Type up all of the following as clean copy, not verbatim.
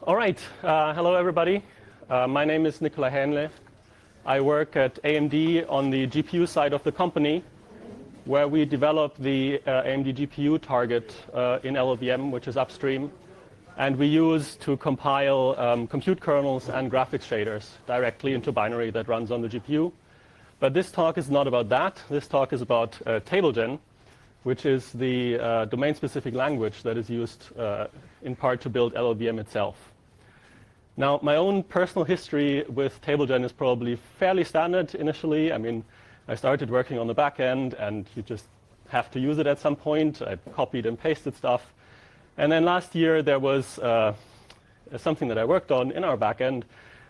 All right, hello everybody. My name is Nicola Hähnle. I work at AMD on the GPU side of the company, where we develop the AMD GPU target in LLVM, which is upstream, and we use to compile compute kernels and graphics shaders directly into binary that runs on the GPU. But this talk is not about that. This talk is about TableGen, which is the domain-specific language that is used in part to build LLVM itself. Now, my own personal history with TableGen is probably fairly standard initially. I mean, I started working on the back end, and you just have to use it at some point. I copied and pasted stuff. And then last year, there was something that I worked on in our back end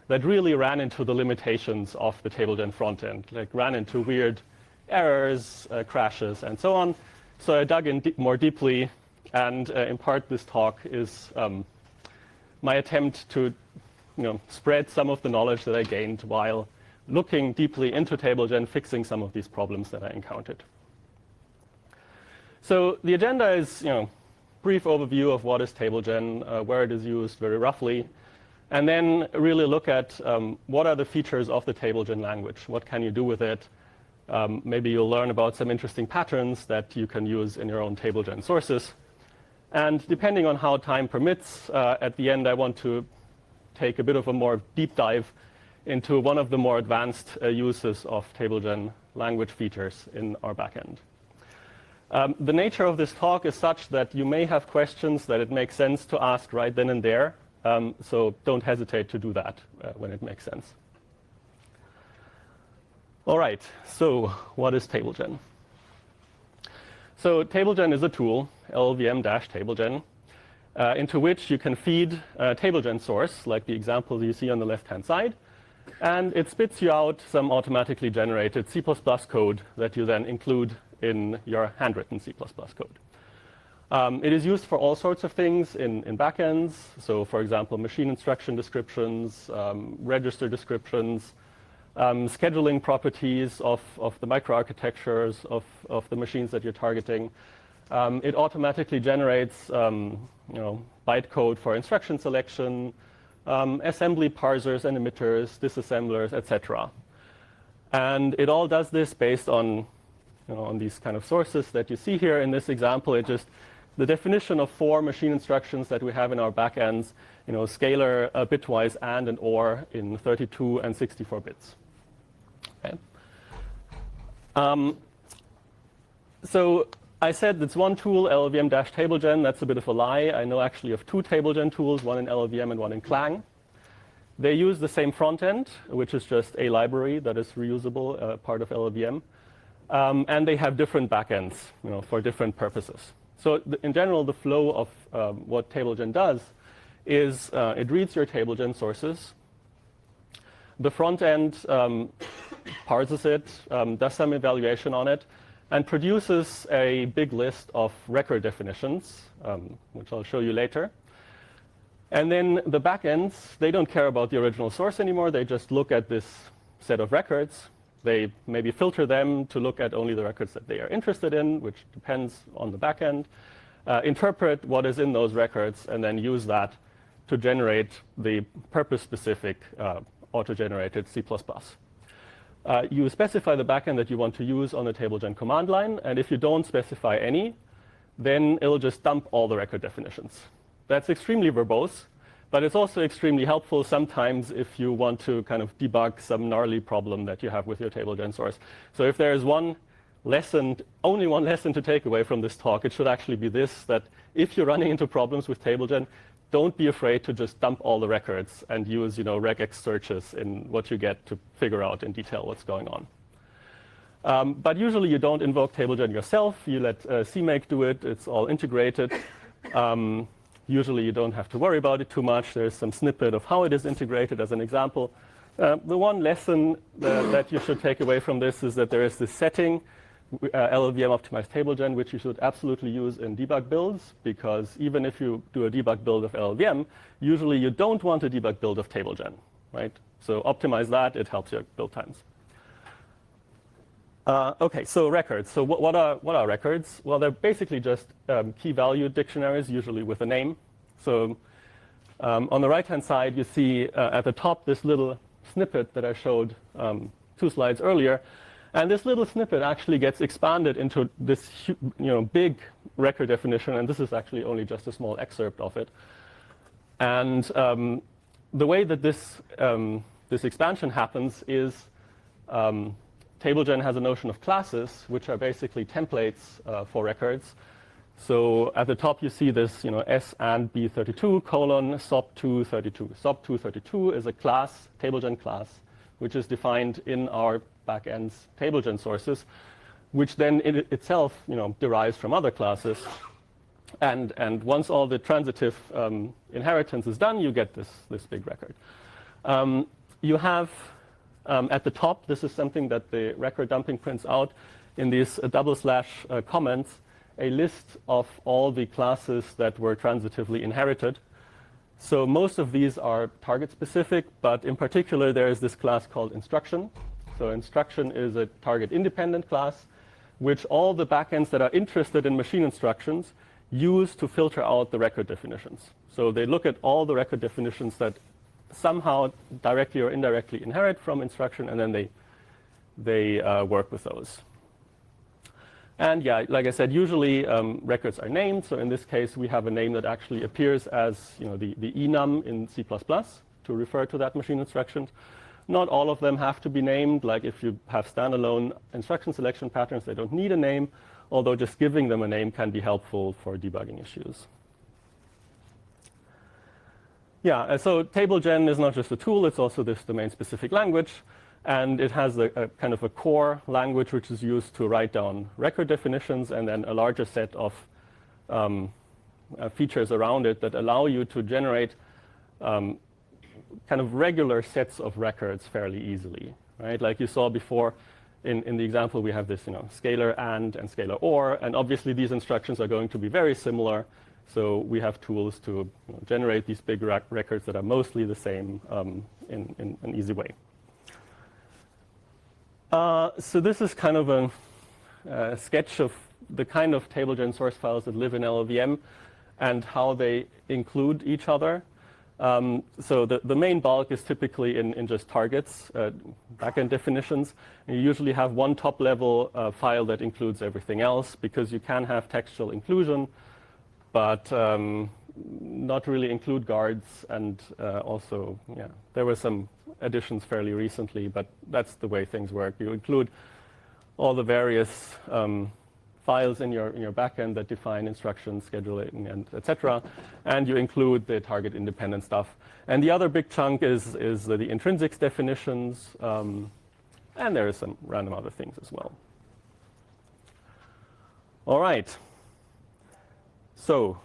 that really ran into the limitations of the TableGen front end, like ran into weird errors, crashes, and so on. So I dug in more deeply, and in part, this talk is my attempt to spread some of the knowledge that I gained while looking deeply into TableGen, fixing some of these problems that I encountered. So the agenda is, brief overview of what is TableGen, where it is used very roughly, and then really look at what are the features of the TableGen language, what can you do with it. Maybe you'll learn about some interesting patterns that you can use in your own TableGen sources. And depending on how time permits, at the end I want to take a bit of a more deep dive into one of the more advanced uses of TableGen language features in our backend. The nature of this talk is such that you may have questions that it makes sense to ask right then and there, so don't hesitate to do that when it makes sense. All right, so what is TableGen? So TableGen is a tool, LLVM-TableGen, into which you can feed a TableGen source, like the example you see on the left-hand side, and it spits you out some automatically generated C++ code that you then include in your handwritten C++ code. It is used for all sorts of things in backends, so for example, machine instruction descriptions, register descriptions, scheduling properties of the microarchitectures of the machines that you're targeting. It automatically generates bytecode for instruction selection, assembly parsers and emitters, disassemblers, etc. And it all does this based on these kind of sources that you see here in this example. It just the definition of 4 machine instructions that we have in our backends, scalar, bitwise, and or in 32 and 64 bits. Okay. So I said it's one tool, LLVM-TableGen. That's a bit of a lie. I know actually of 2 TableGen tools, one in LLVM and one in Clang. They use the same front end, which is just a library that is reusable, part of LLVM. And they have different backends, for different purposes. So in general, the flow of what TableGen does is it reads your TableGen sources. The front end parses it, does some evaluation on it, and produces a big list of record definitions, which I'll show you later. And then the backends, they don't care about the original source anymore. They just look at this set of records. They maybe filter them to look at only the records that they are interested in, which depends on the backend, interpret what is in those records, and then use that to generate the purpose-specific auto-generated C++. You specify the backend that you want to use on the TableGen command line, and if you don't specify any, then it'll just dump all the record definitions. That's extremely verbose, but it's also extremely helpful sometimes if you want to kind of debug some gnarly problem that you have with your TableGen source. So if there is only one lesson to take away from this talk, it should actually be this, that if you're running into problems with TableGen, don't be afraid to just dump all the records and use, regex searches in what you get to figure out in detail what's going on. But usually you don't invoke TableGen yourself. You let CMake do it. It's all integrated. Usually you don't have to worry about it too much. There's some snippet of how it is integrated as an example. The one lesson that you should take away from this is that there is this setting, LLVM optimized TableGen, which you should absolutely use in debug builds, because even if you do a debug build of LLVM, usually you don't want a debug build of TableGen, right? So optimize that. It helps your build times. Okay, so records. So what are records? Well, they're basically just key value dictionaries, usually with a name. So On the right-hand side, you see at the top this little snippet that I showed 2 slides earlier. And this little snippet actually gets expanded into this big record definition. And this is actually only just a small excerpt of it. And the way that this expansion happens is TableGen has a notion of classes, which are basically templates for records. So at the top, you see this, S and B32 colon SOP232. SOP232 is a class, TableGen class, which is defined in our backend's TableGen sources, which then in itself, derives from other classes. And once all the transitive inheritance is done, you get this big record. You have at the top, this is something that the record dumping prints out in these / comments, a list of all the classes that were transitively inherited. So most of these are target specific, but in particular there is this class called instruction. So instruction is a target independent class, which all the backends that are interested in machine instructions use to filter out the record definitions. So they look at all the record definitions that somehow directly or indirectly inherit from instruction, and then they work with those. And yeah, like I said, usually records are named. So in this case, we have a name that actually appears as the enum in C++ to refer to that machine instruction. Not all of them have to be named. Like if you have standalone instruction selection patterns, they don't need a name, although just giving them a name can be helpful for debugging issues. Yeah, so TableGen is not just a tool, it's also this domain-specific language. And it has a kind of a core language which is used to write down record definitions, and then a larger set of features around it that allow you to generate kind of regular sets of records fairly easily, right? Like you saw before in the example, we have this scalar and scalar or, and obviously these instructions are going to be very similar. So we have tools to generate these big records that are mostly the same in an easy way. So this is kind of a sketch of the kind of TableGen source files that live in LLVM and how they include each other. So the main bulk is typically in just targets, backend definitions. And you usually have one top-level file that includes everything else, because you can have textual inclusion, but not really include guards. And also, yeah, there were some additions fairly recently, but that's the way things work. You include all the various files in your backend that define instructions, scheduling, and etc. And you include the target independent stuff. And the other big chunk is the intrinsics definitions, and there is some random other things as well. All right. So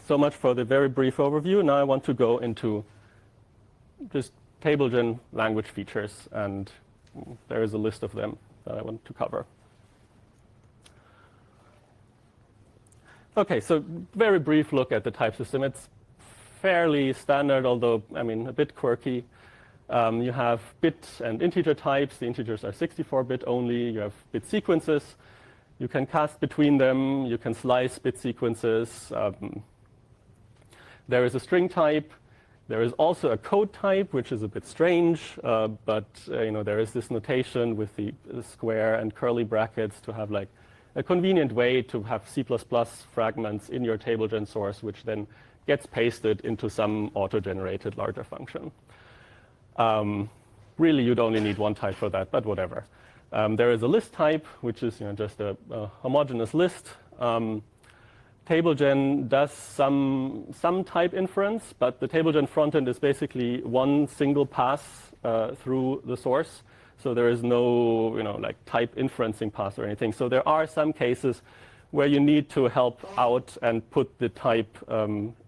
much for the very brief overview. Now I want to go into just TableGen language features, and there is a list of them that I want to cover. Okay, so very brief look at the type system. It's fairly standard, although, I mean, a bit quirky. You have bit and integer types. The integers are 64-bit only. You have bit sequences. You can cast between them. You can slice bit sequences. There is a string type. There is also a code type, which is a bit strange, but there is this notation with the square and curly brackets to have like a convenient way to have C++ fragments in your TableGen source, which then gets pasted into some auto-generated larger function. Really, you'd only need one type for that, but whatever. There is a list type, which is just a homogeneous list. TableGen does some type inference, but the TableGen frontend is basically one single pass through the source. So there is no like type inferencing pass or anything. So there are some cases where you need to help out and put the type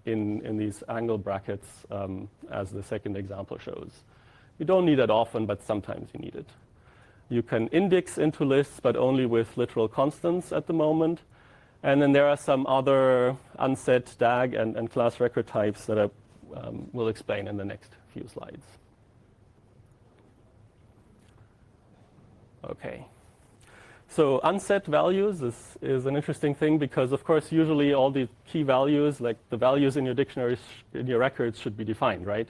in these angle brackets, as the second example shows. You don't need it often, but sometimes you need it. You can index into lists, but only with literal constants at the moment. And then there are some other unset DAG and class record types that I will explain in the next few slides. Okay. So unset values is an interesting thing because, of course, usually all the key values, like the values in your dictionaries, in your records, should be defined, right?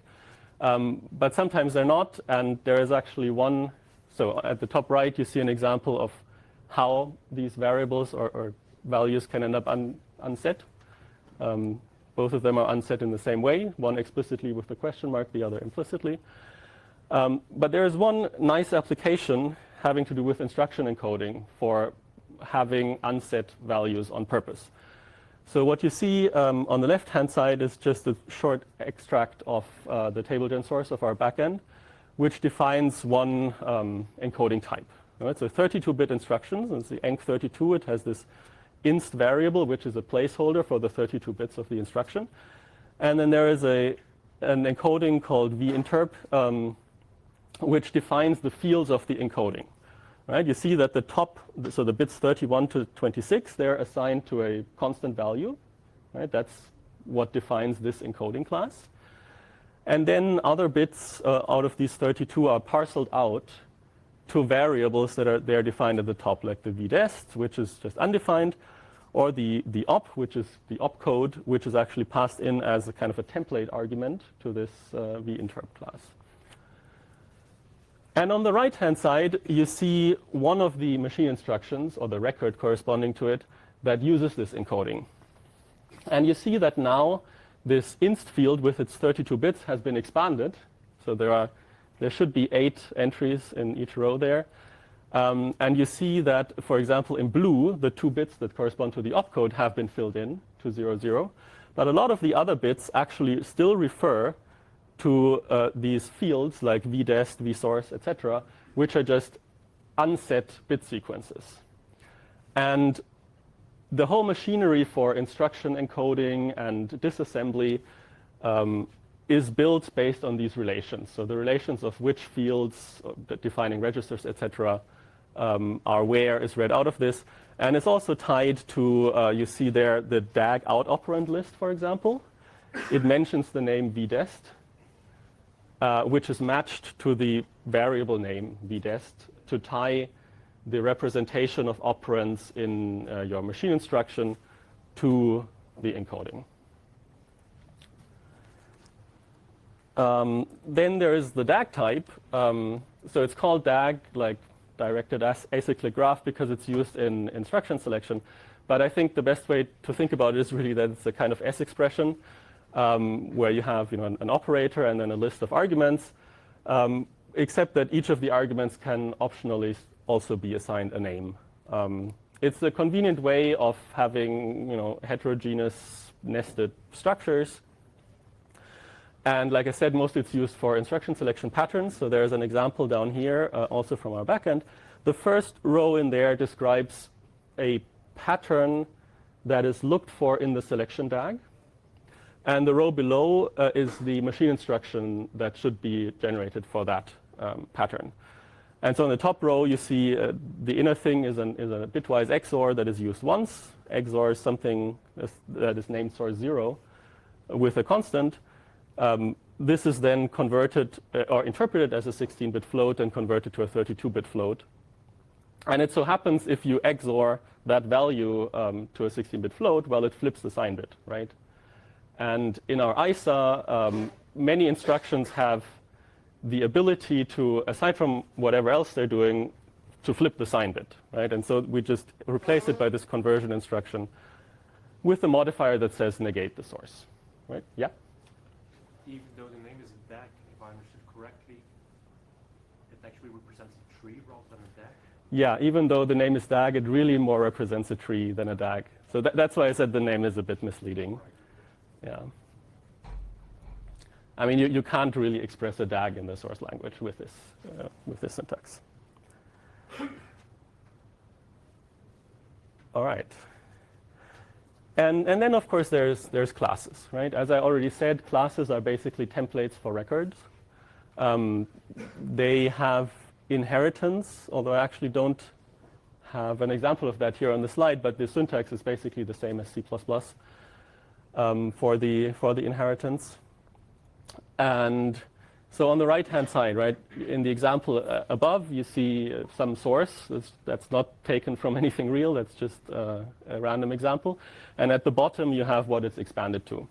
But sometimes they're not, and there is actually one. So at the top right, you see an example of how these variables or values can end up unset. Both of them are unset in the same way, one explicitly with the question mark, the other implicitly. But there is one nice application having to do with instruction encoding for having unset values on purpose. So what you see on the left-hand side is just a short extract of the TableGen source of our backend, which defines one encoding type. Right? So 32-bit instructions, and it's the enc32. It has this inst variable, which is a placeholder for the 32 bits of the instruction. And then there is an encoding called vinterp, which defines the fields of the encoding. Right? You see that the top, so the bits 31 to 26, they're assigned to a constant value. Right? That's what defines this encoding class. And then other bits out of these 32 are parceled out to variables that are defined at the top, like the vdest, which is just undefined, or the op, which is the opcode, which is actually passed in as a kind of a template argument to this vinterp class. And on the right-hand side, you see one of the machine instructions, or the record corresponding to it, that uses this encoding. And you see that now this inst field with its 32 bits has been expanded. So there should be 8 entries in each row there. And you see that, for example, in blue, the 2 bits that correspond to the opcode have been filled in to 0, 0. But a lot of the other bits actually still refer to these fields like vdest, vsource, etc., which are just unset bit sequences. And the whole machinery for instruction encoding and disassembly is built based on these relations. So the relations of which fields, defining registers, etc., are where is read out of this. And it's also tied to, you see there, the DAG out operand list, for example. It mentions the name vdest, which is matched to the variable name vdest to tie the representation of operands in your machine instruction to the encoding. Then there is the DAG type. So it's called DAG, like directed acyclic graph, because it's used in instruction selection. But I think the best way to think about it is really that it's a kind of S expression where you have an operator and then a list of arguments, except that each of the arguments can optionally also be assigned a name. It's a convenient way of having heterogeneous nested structures. And like I said, mostly it's used for instruction selection patterns. So there's an example down here, also from our backend. The first row in there describes a pattern that is looked for in the selection DAG. And the row below is the machine instruction that should be generated for that pattern. And so on the top row, you see the inner thing is a bitwise XOR that is used once. XOR is something that is named source 0 with a constant. This is then converted or interpreted as a 16-bit float and converted to a 32-bit float. And it so happens if you XOR that value to a 16-bit float, well, it flips the sign bit, right? And in our ISA, many instructions have the ability to, aside from whatever else they're doing, to flip the sign bit, right? And so we just replace it by this conversion instruction with a modifier that says negate the source, right? Yeah? Even though the name is a DAG, if I understood correctly, it actually represents a tree rather than a DAG? Yeah, even though the name is DAG, it really more represents a tree than a DAG. So that's why I said the name is a bit misleading. Yeah. I mean, you can't really express a DAG in the source language with this syntax. All right. And then, of course, there's classes, right? As I already said, classes are basically templates for records. They have inheritance, although I actually don't have an example of that here on the slide, but the syntax is basically the same as C++ for the inheritance. And So on the right-hand side, right, in the example above, you see some source that's not taken from anything real. That's just a random example. And at the bottom, you have what it's expanded to.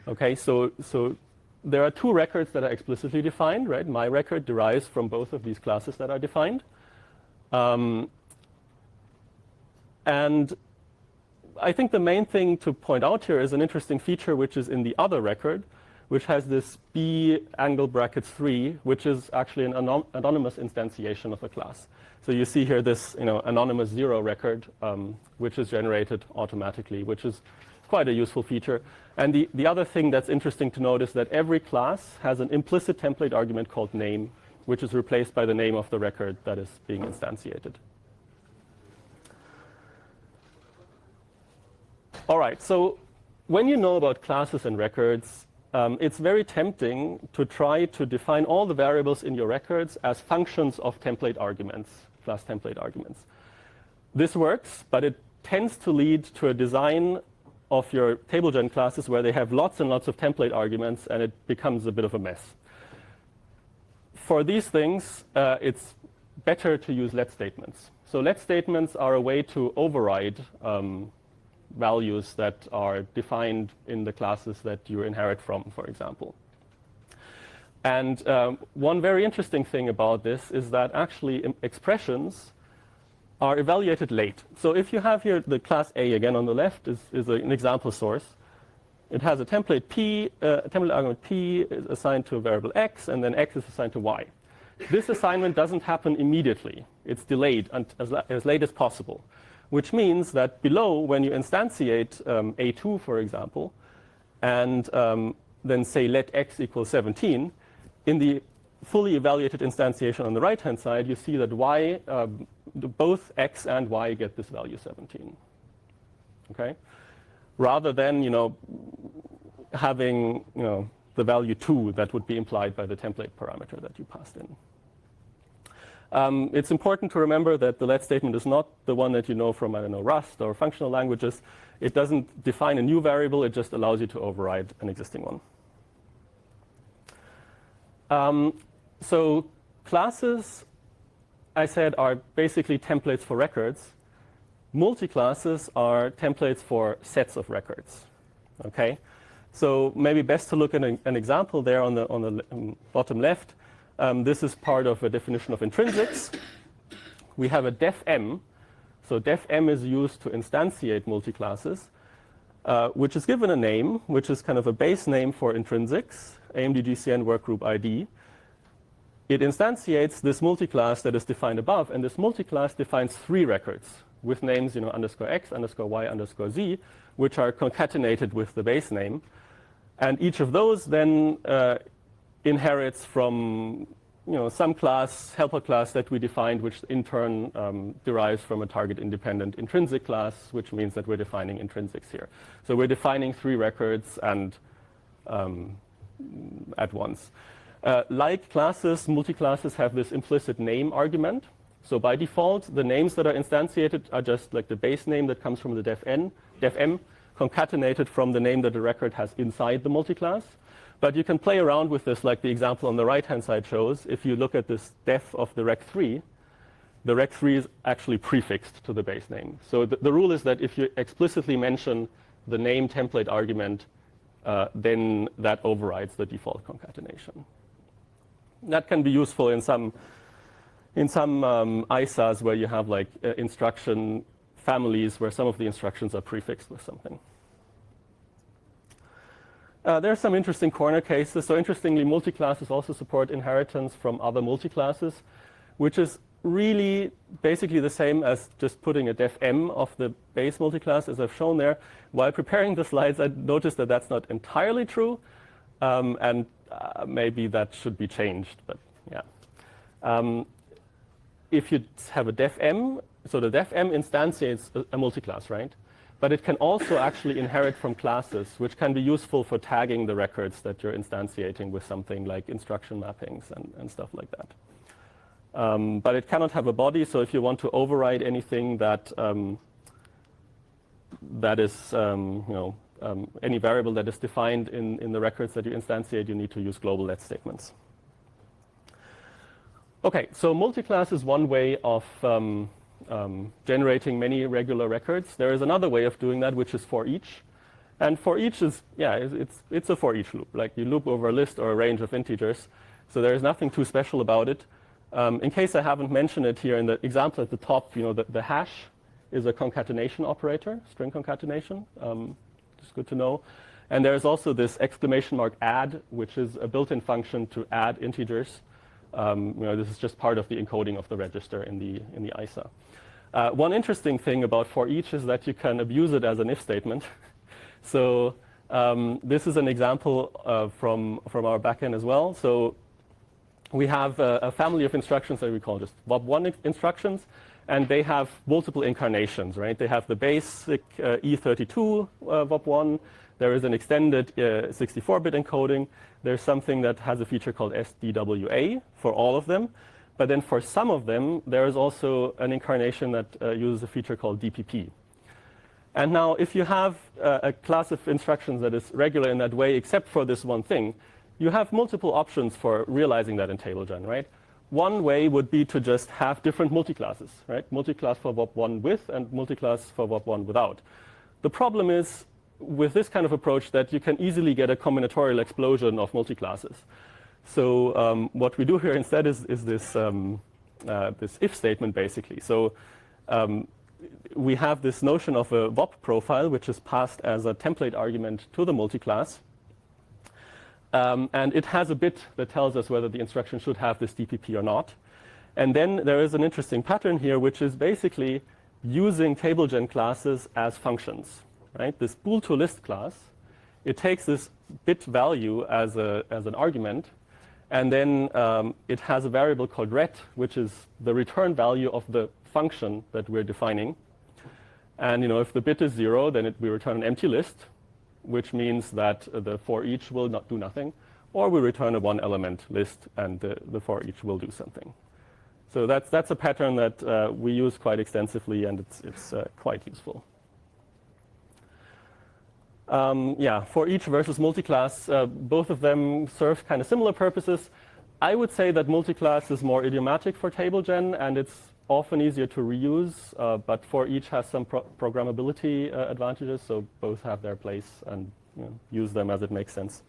Okay, so there are two records that are explicitly defined, right? My record derives from both of these classes that are defined. And I think the main thing to point out here is an interesting feature which is in the other record, which has this b angle brackets 3, which is actually an anonymous instantiation of a class. So you see here this anonymous 0 record, which is generated automatically, which is quite a useful feature. And the other thing that's interesting to note is that every class has an implicit template argument called name, which is replaced by the name of the record that is being instantiated. All right, so when you know about classes and records, it's very tempting to try to define all the variables in your records as functions of template arguments, class template arguments. This works, but it tends to lead to a design of your TableGen classes where they have lots and lots of template arguments, and it becomes a bit of a mess. For these things, it's better to use let statements. So let statements are a way to override values that are defined in the classes that you inherit from, for example. And one very interesting thing about this is that actually expressions are evaluated late. So if you have here the class A again on the left is an example source. It has a template P, a template argument P is assigned to a variable X, and then X is assigned to Y. This assignment doesn't happen immediately. It's delayed as late as possible, which means that below, when you instantiate A2, for example, and then say let X equal 17, in the fully evaluated instantiation on the right-hand side, you see that Y, both X and Y get this value 17. Okay? Rather than, having, the value 2 that would be implied by the template parameter that you passed in. It's important to remember that the let statement is not the one that you know from, Rust or functional languages. It doesn't define a new variable. It just allows you to override an existing one. So classes, I said, are basically templates for records. Multi-classes are templates for sets of records. Okay? So maybe best to look at an example there on the bottom left. This is part of a definition of intrinsics. We have a def-m. So def-m is used to instantiate multi-classes, which is given a name, which is kind of a base name for intrinsics, AMD-GCN workgroup ID. It instantiates this multi-class that is defined above, and this multi-class defines 3 records with names, underscore x, underscore y, underscore z, which are concatenated with the base name. And each of those then inherits from some class, helper class that we defined, which in turn derives from a target independent intrinsic class, which means that we're defining intrinsics here. So we're defining 3 records and at once. Like classes, multi-classes have this implicit name argument. So by default, the names that are instantiated are just like the base name that comes from the def-m, concatenated from the name that the record has inside the multi-class. But you can play around with this, like the example on the right-hand side shows. If you look at this def of the rec3, the rec3 is actually prefixed to the base name. So the rule is that if you explicitly mention the name template argument, then that overrides the default concatenation. That can be useful in some ISAs where you have like instruction families where some of the instructions are prefixed with something. There are some interesting corner cases. So interestingly, multi-classes also support inheritance from other multi-classes, which is really basically the same as just putting a def-m of the base multi-class, as I've shown there. While preparing the slides, I noticed that that's not entirely true, and maybe that should be changed, but yeah. If you have a def-m, so the def-m instantiates a multi-class, right? But it can also actually inherit from classes, which can be useful for tagging the records that you're instantiating with something like instruction mappings and stuff like that. But it cannot have a body, so if you want to override anything that is, any variable that is defined in the records that you instantiate, you need to use global let statements. Okay, so multiclass is one way of generating many regular records. There is another way of doing that, which is for each. And for each is, yeah, it's a for each loop. Like you loop over a list or a range of integers. So there is nothing too special about it. In case I haven't mentioned it here in the example at the top, you know, the hash is a concatenation operator, string concatenation. It's good to know. And there's also this exclamation mark add, which is a built-in function to add integers. You know, this is just part of the encoding of the register in the ISA. One interesting thing about for each is that you can abuse it as an if statement. So this is an example from our backend as well. So we have a family of instructions that we call just VOP1 instructions, and they have multiple incarnations, right? They have the basic E32 VOP1. There is an extended 64-bit encoding. There's something that has a feature called SDWA for all of them. But then for some of them, there is also an incarnation that uses a feature called DPP. And now, if you have a class of instructions that is regular in that way, except for this one thing, you have multiple options for realizing that in TableGen, right? One way would be to just have different multiclasses, right? Multiclass for VOP1 with and multiclass for VOP1 without. The problem is, with this kind of approach, that you can easily get a combinatorial explosion of multiclasses. So what we do here instead is this, this if statement, basically. So we have this notion of a VOP profile, which is passed as a template argument to the multiclass. And it has a bit that tells us whether the instruction should have this DPP or not. And then there is an interesting pattern here, which is basically using TableGen classes as functions. Right? This bool to list class, it takes this bit value as an argument, and then it has a variable called ret, which is the return value of the function that we're defining. And you know, if the bit is 0, then we return an empty list, which means that the for each will not do nothing, or we return a one-element list, and the for each will do something. So that's a pattern that we use quite extensively, and it's quite useful. Yeah, for each versus multiclass, both of them serve kind of similar purposes. I would say that multiclass is more idiomatic for TableGen, and it's often easier to reuse, but for each has some programmability advantages, so both have their place, and you know, use them as it makes sense.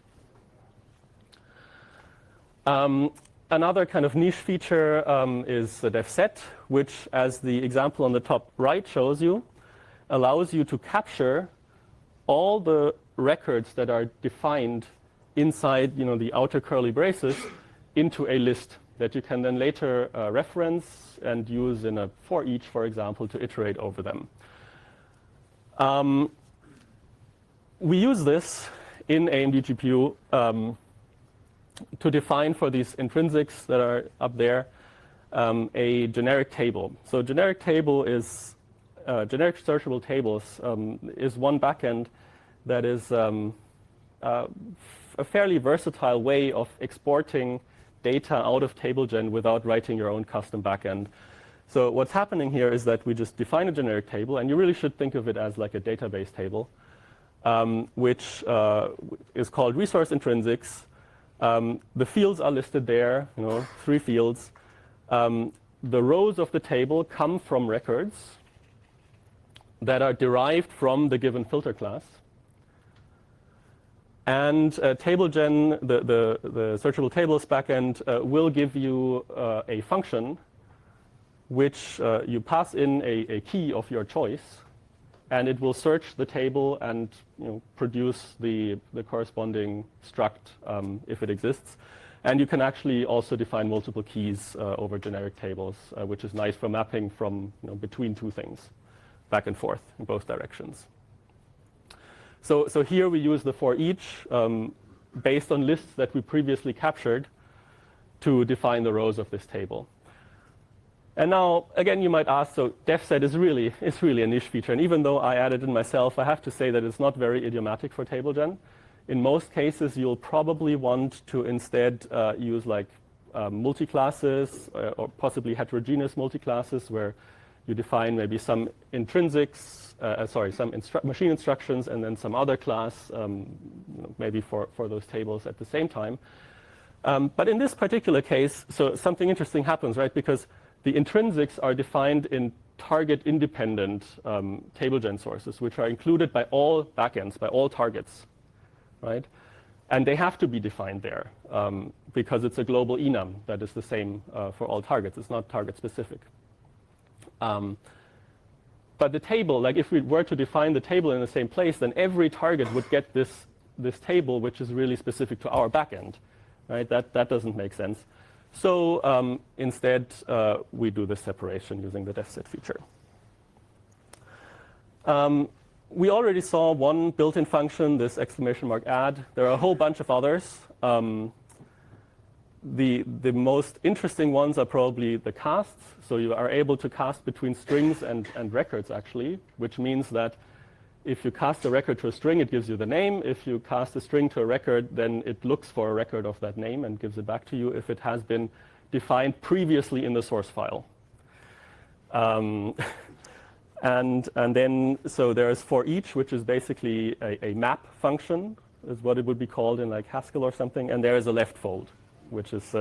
Another kind of niche feature is the def set, which, as the example on the top right shows you, allows you to capture all the records that are defined inside, you know, the outer curly braces into a list that you can then later reference and use in a for each, for example, to iterate over them. We use this in AMD GPU to define for these intrinsics that are up there a generic table. So generic table is generic searchable tables is one backend that is a fairly versatile way of exporting data out of TableGen without writing your own custom backend. So what's happening here is that we just define a generic table, and you really should think of it as like a database table, which is called resource intrinsics. The fields are listed there, you know, 3 fields. The rows of the table come from records that are derived from the given filter class. And TableGen, the searchable tables backend, will give you a function which you pass in a key of your choice, and it will search the table and, you know, produce the corresponding struct if it exists. And you can actually also define multiple keys over generic tables, which is nice for mapping from, you know, between 2 things, back and forth in both directions. So here we use the for each based on lists that we previously captured to define the rows of this table. And now, again, you might ask, so def set is really a niche feature. And even though I added it myself, I have to say that it's not very idiomatic for TableGen. In most cases, you'll probably want to instead use like multi-classes or possibly heterogeneous multi-classes where you define maybe some intrinsics, some machine instructions, and then some other class, maybe for those tables at the same time. But in this particular case, so something interesting happens, right? Because the intrinsics are defined in target-independent TableGen sources, which are included by all backends, by all targets, right? And they have to be defined there because it's a global enum that is the same for all targets. It's not target-specific. But the table, like if we were to define the table in the same place, then every target would get this table, which is really specific to our backend, right? That doesn't make sense. So instead, we do this separation using the defset feature. We already saw one built-in function, this !add. There are a whole bunch of others. The most interesting ones are probably the casts. So you are able to cast between strings and records, actually, which means that if you cast a record to a string, it gives you the name. If you cast a string to a record, then it looks for a record of that name and gives it back to you if it has been defined previously in the source file. And then, so there's for each, which is basically a map function, is what it would be called in like Haskell or something. And there is a left fold, which is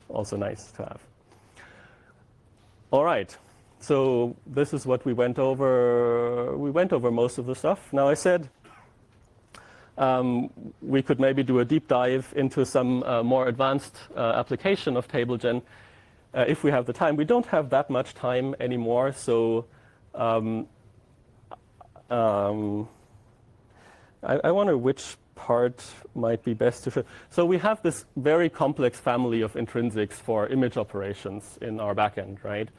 also nice to have. All right. So this is what we went over. We went over most of the stuff. Now I said we could maybe do a deep dive into some more advanced application of TableGen if we have the time. We don't have that much time anymore, so I wonder which part might be best to show. So we have this very complex family of intrinsics for image operations in our backend, right?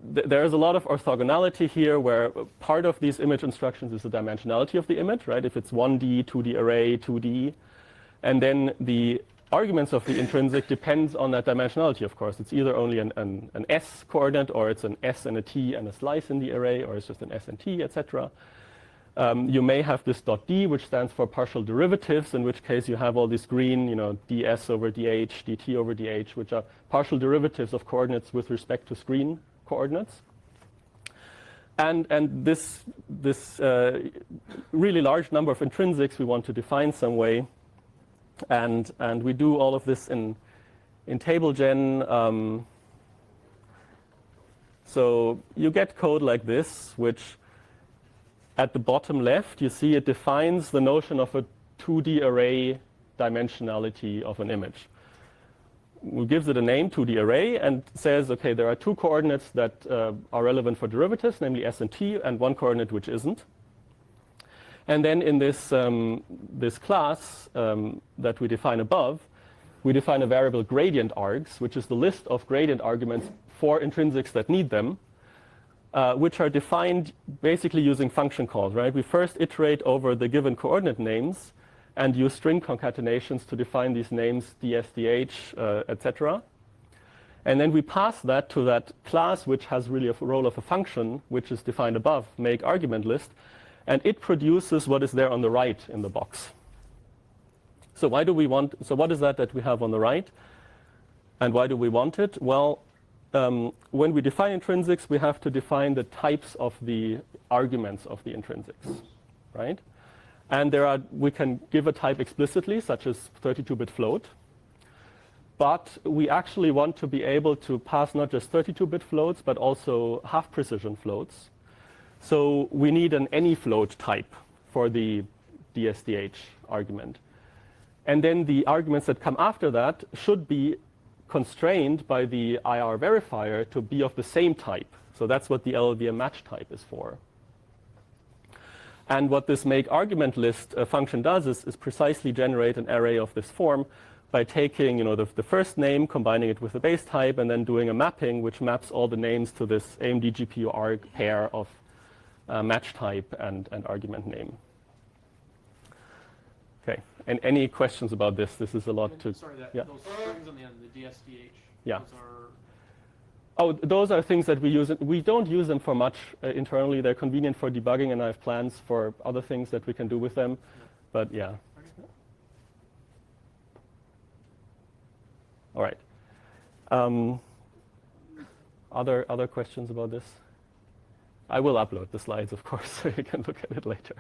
There's a lot of orthogonality here where part of these image instructions is the dimensionality of the image, right? If it's 1D, 2D array, 2D. And then the arguments of the intrinsic depends on that dimensionality, of course. It's either only an S coordinate, or it's an S and a T and a slice in the array, or it's just an S and T, etc. You may have this .d, which stands for partial derivatives, in which case you have all these green, ds over dh, dt over dh, which are partial derivatives of coordinates with respect to screen coordinates. And this really large number of intrinsics we want to define some way. And we do all of this in TableGen. So you get code like this, which at the bottom left, you see it defines the notion of a 2D array dimensionality of an image. It gives it a name, 2D array, and says, okay, there are two coordinates that are relevant for derivatives, namely S and T, and one coordinate which isn't. And then in this class that we define above, we define a variable gradient args, which is the list of gradient arguments for intrinsics that need them, which are defined basically using function calls, right? We first iterate over the given coordinate names and use string concatenations to define these names, ds, dh, etc. And then we pass that to that class, which has really a role of a function, which is defined above, make argument list, and it produces what is there on the right in the box. So what is that we have on the right? And why do we want it? Well, when we define intrinsics, we have to define the types of the arguments of the intrinsics, right? And we can give a type explicitly, such as 32-bit float. But we actually want to be able to pass not just 32-bit floats, but also half-precision floats. So we need an any float type for the DSDH argument. And then the arguments that come after that should be constrained by the IR verifier to be of the same type. So that's what the LLVM match type is for. And what this make argument list function does is precisely generate an array of this form by taking the first name, combining it with the base type, and then doing a mapping which maps all the names to this AMD GPU arg pair of match type and argument name. Okay, and any questions about this? This is a lot to... Sorry, yeah. those strings on the end, the DSDH, yeah. those are... Oh, those are things that we use. We don't use them for much internally. They're convenient for debugging, and I have plans for other things that we can do with them. Yeah. But yeah. Okay. All right. Other questions about this? I will upload the slides, of course, so you can look at it later.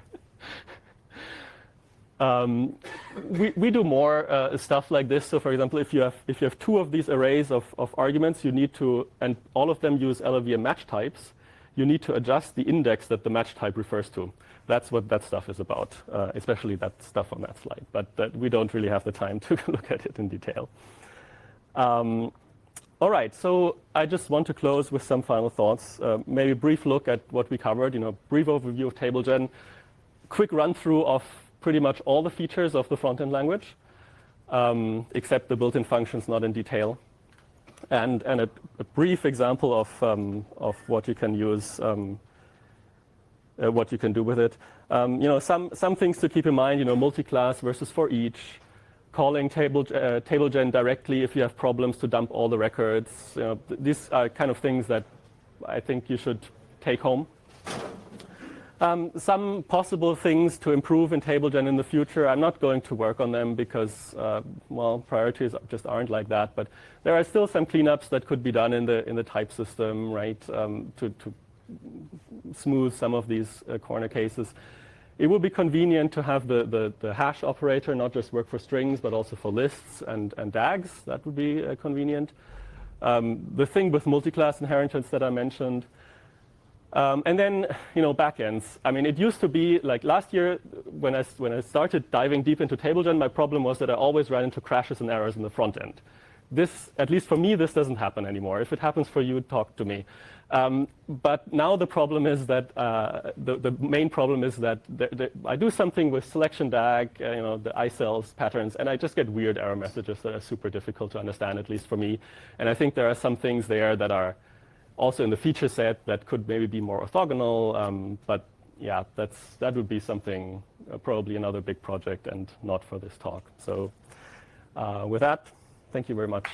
We do more stuff like this. So, for example, if you have two of these arrays of arguments, you need to, and all of them use LLVM match types, you need to adjust the index that the match type refers to. That's what that stuff is about, especially that stuff on that slide. But we don't really have the time to look at it in detail. All right, so I just want to close with some final thoughts. Maybe a brief look at what we covered, brief overview of TableGen, quick run through of pretty much all the features of the front-end language, except the built-in functions, not in detail. And a brief example of what you can use, what you can do with it. Some things to keep in mind, multi-class versus for each, calling TableGen directly if you have problems to dump all the records. These are kind of things that I think you should take home. Some possible things to improve in TableGen in the future. I'm not going to work on them because, priorities just aren't like that. But there are still some cleanups that could be done in the type system, right, to smooth some of these corner cases. It would be convenient to have the hash operator not just work for strings, but also for lists and DAGs. That would be convenient. The thing with multi-class inheritance that I mentioned. And then, backends. I mean, it used to be like last year when I started diving deep into TableGen, my problem was that I always ran into crashes and errors in the front end. This, at least for me, this doesn't happen anymore. If it happens for you, talk to me. But now the problem is that the main problem is that I do something with selection DAG, the icells patterns, and I just get weird error messages that are super difficult to understand, at least for me. And I think there are some things there that are also in the feature set that could maybe be more orthogonal, but yeah, that would be something, probably another big project and not for this talk. So with that, thank you very much.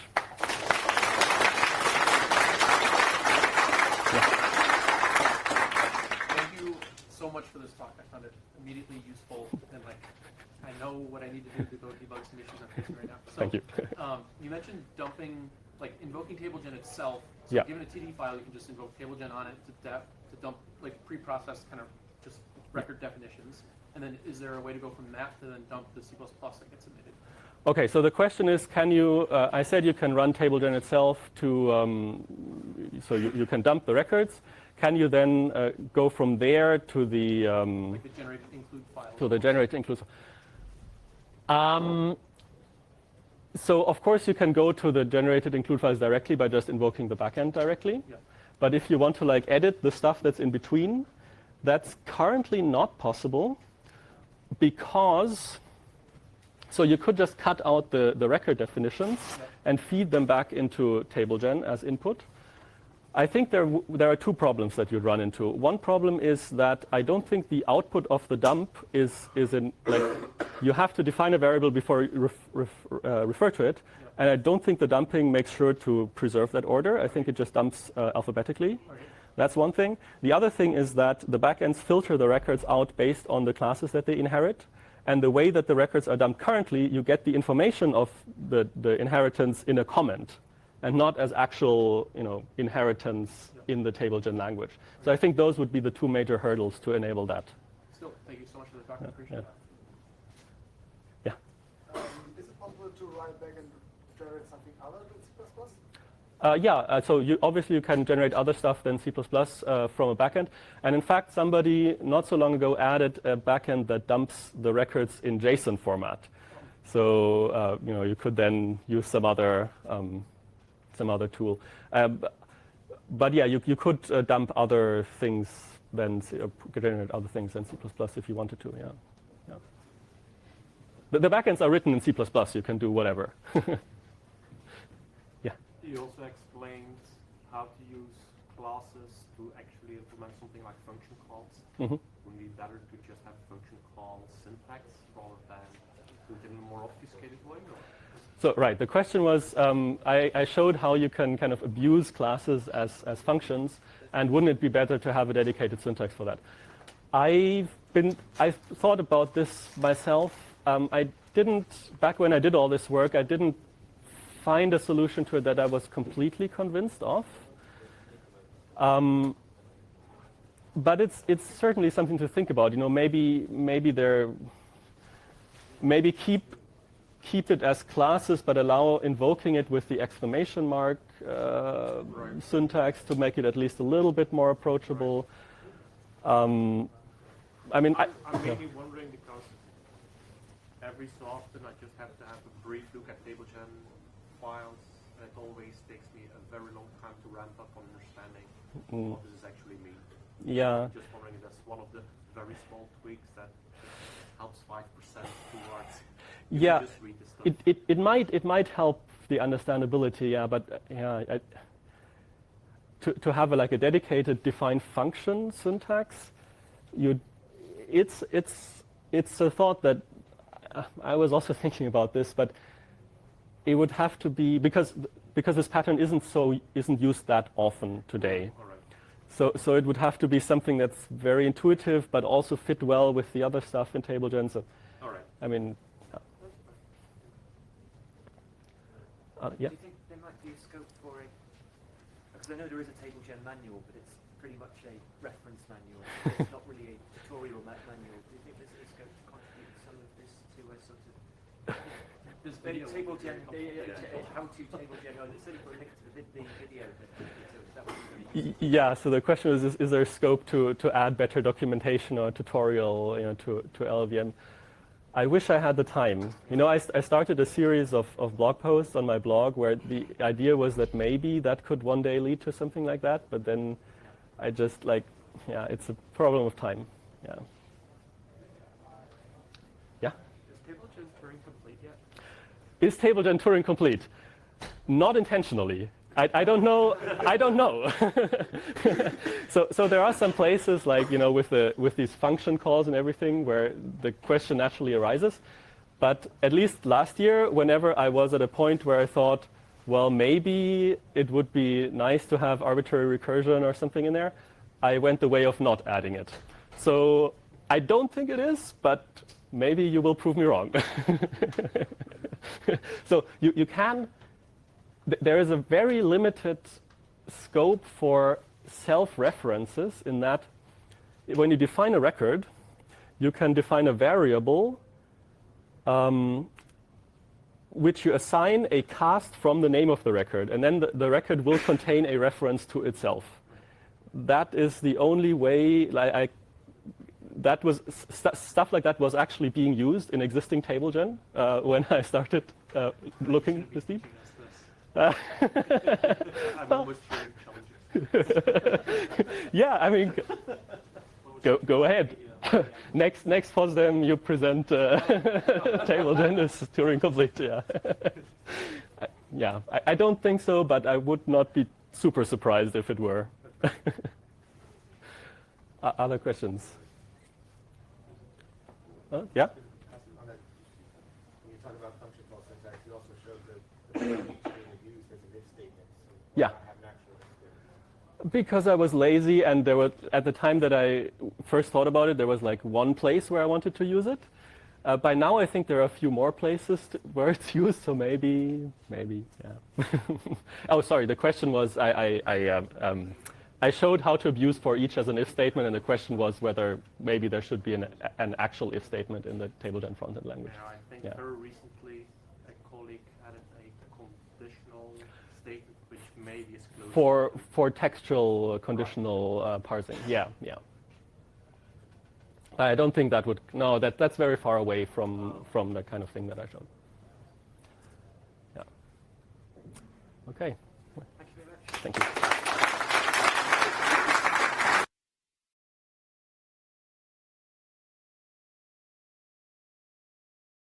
Thank you so much for this talk. I found it immediately useful, and I know what I need to do to go debug some issues I'm facing right now. So, Thank you. You mentioned dumping, invoking TableGen itself. So Yeah. given a TD file, you can just invoke TableGen on it to dump pre-processed kind of just record definitions. And then is there a way to go from that to then dump the C++ that gets submitted? Okay, so the question is, can you, I said you can run TableGen itself to, so you can dump the records. Can you then go from there to the, The generated include file. to the generated include? So of course you can go to the generated include files directly by just invoking the backend directly. Yeah. But if you want to edit the stuff that's in between, that's currently not possible because, so you could just cut out the record definitions and feed them back into TableGen as input. I think there are two problems that you'd run into. One problem is that I don't think the output of the dump is in, you have to define a variable before you refer to it. And I don't think the dumping makes sure to preserve that order. I think it just dumps alphabetically. Okay. That's one thing. The other thing is that the backends filter the records out based on the classes that they inherit. And the way that the records are dumped currently, you get the information of the inheritance in a comment and not as actual inheritance in the TableGen language. So I think those would be the two major hurdles to enable that. Still, thank you so much for the talk. I appreciate that. Yeah. Is it possible to write back and generate something other than C++? So obviously you can generate other stuff than C++ from a backend. And in fact, somebody not so long ago added a backend that dumps the records in JSON format. So you could then use some other tool. But yeah, you could dump other things than generate other things than C++ if you wanted to. Yeah. The backends are written in C++. You can do whatever. You also explained how to use classes to actually implement something like function calls. Mm-hmm. Wouldn't it be better to just have function call syntax rather than do it in a more obfuscated way? Or? So right, the question was, I showed how you can kind of abuse classes as functions, and wouldn't it be better to have a dedicated syntax for that? I've thought about this myself. Back when I did all this work, I didn't find a solution to it that I was completely convinced of. But it's certainly something to think about. Maybe there. maybe keep it as classes, but allow invoking it with the exclamation mark syntax to make it at least a little bit more approachable. I mean, I'm mainly wondering because every so often I just have to have a brief look at TableGen files, and it always takes me a very long time to ramp up on understanding what does this actually mean. yeah. I'm just wondering if that's one of the very small tweaks that helps 5% towards. Yeah, Just read the stuff. it might help the understandability, yeah, but yeah, to have like a dedicated defined function syntax, it's a thought that I was also thinking about this, but it would have to be because this pattern isn't used that often today. All right. So it would have to be something that's very intuitive, but also fit well with the other stuff in TableGen. So, All right. I mean, yeah. Do you think there might be a scope for a, because I know there is a TableGen manual, but it's pretty much a reference manual. It's not really a tutorial manual. Do you think there's a scope to contribute some of this to a sort of This maybe video TableGen, yeah. how to TableGen, or it's sort of a link to the video that would be really Yeah, so the question is there scope to add better documentation or tutorial, to LLVM? I wish I had the time. I started a series of blog posts on my blog where the idea was that maybe that could one day lead to something like that, but then I just it's a problem of time. Yeah. Yeah? Is TableGen Turing complete yet? Is TableGen Turing complete? Not intentionally. I don't know. I don't know. So there are some places like with these function calls and everything where the question naturally arises. But at least last year, whenever I was at a point where I thought, well, maybe it would be nice to have arbitrary recursion or something in there, I went the way of not adding it. So I don't think it is, but maybe you will prove me wrong. So you can. There is a very limited scope for self-references in that when you define a record, you can define a variable which you assign a cast from the name of the record, and then the record will contain a reference to itself. That is the only way. Stuff like that was actually being used in existing TableGen when I started looking this deep. I'm almost Turing challenges. Yeah, I mean, go ahead. next FOSDEM, you present TableGen is Turing complete. Yeah, yeah. I don't think so, but I would not be super surprised if it were. Other questions? Yeah. On that, when you talk about function call syntax, you also showed the being used as an if statement. So why Yeah. not have an actual if statement? Because I was lazy, and there was at the time that I first thought about it, there was like one place where I wanted to use it. By now, I think there are a few more places where it's used. So maybe, yeah. Oh, sorry. The question was I showed how to abuse for each as an if statement, and the question was whether maybe there should be an actual if statement in the TableGen frontend language. Yeah, I think Yeah. very recently a colleague added a conditional statement which may be excluded. For textual conditional parsing. Yeah. I don't think that would. No, that's very far away from the kind of thing that I showed. Yeah. Okay. Thank you very much. Thank you.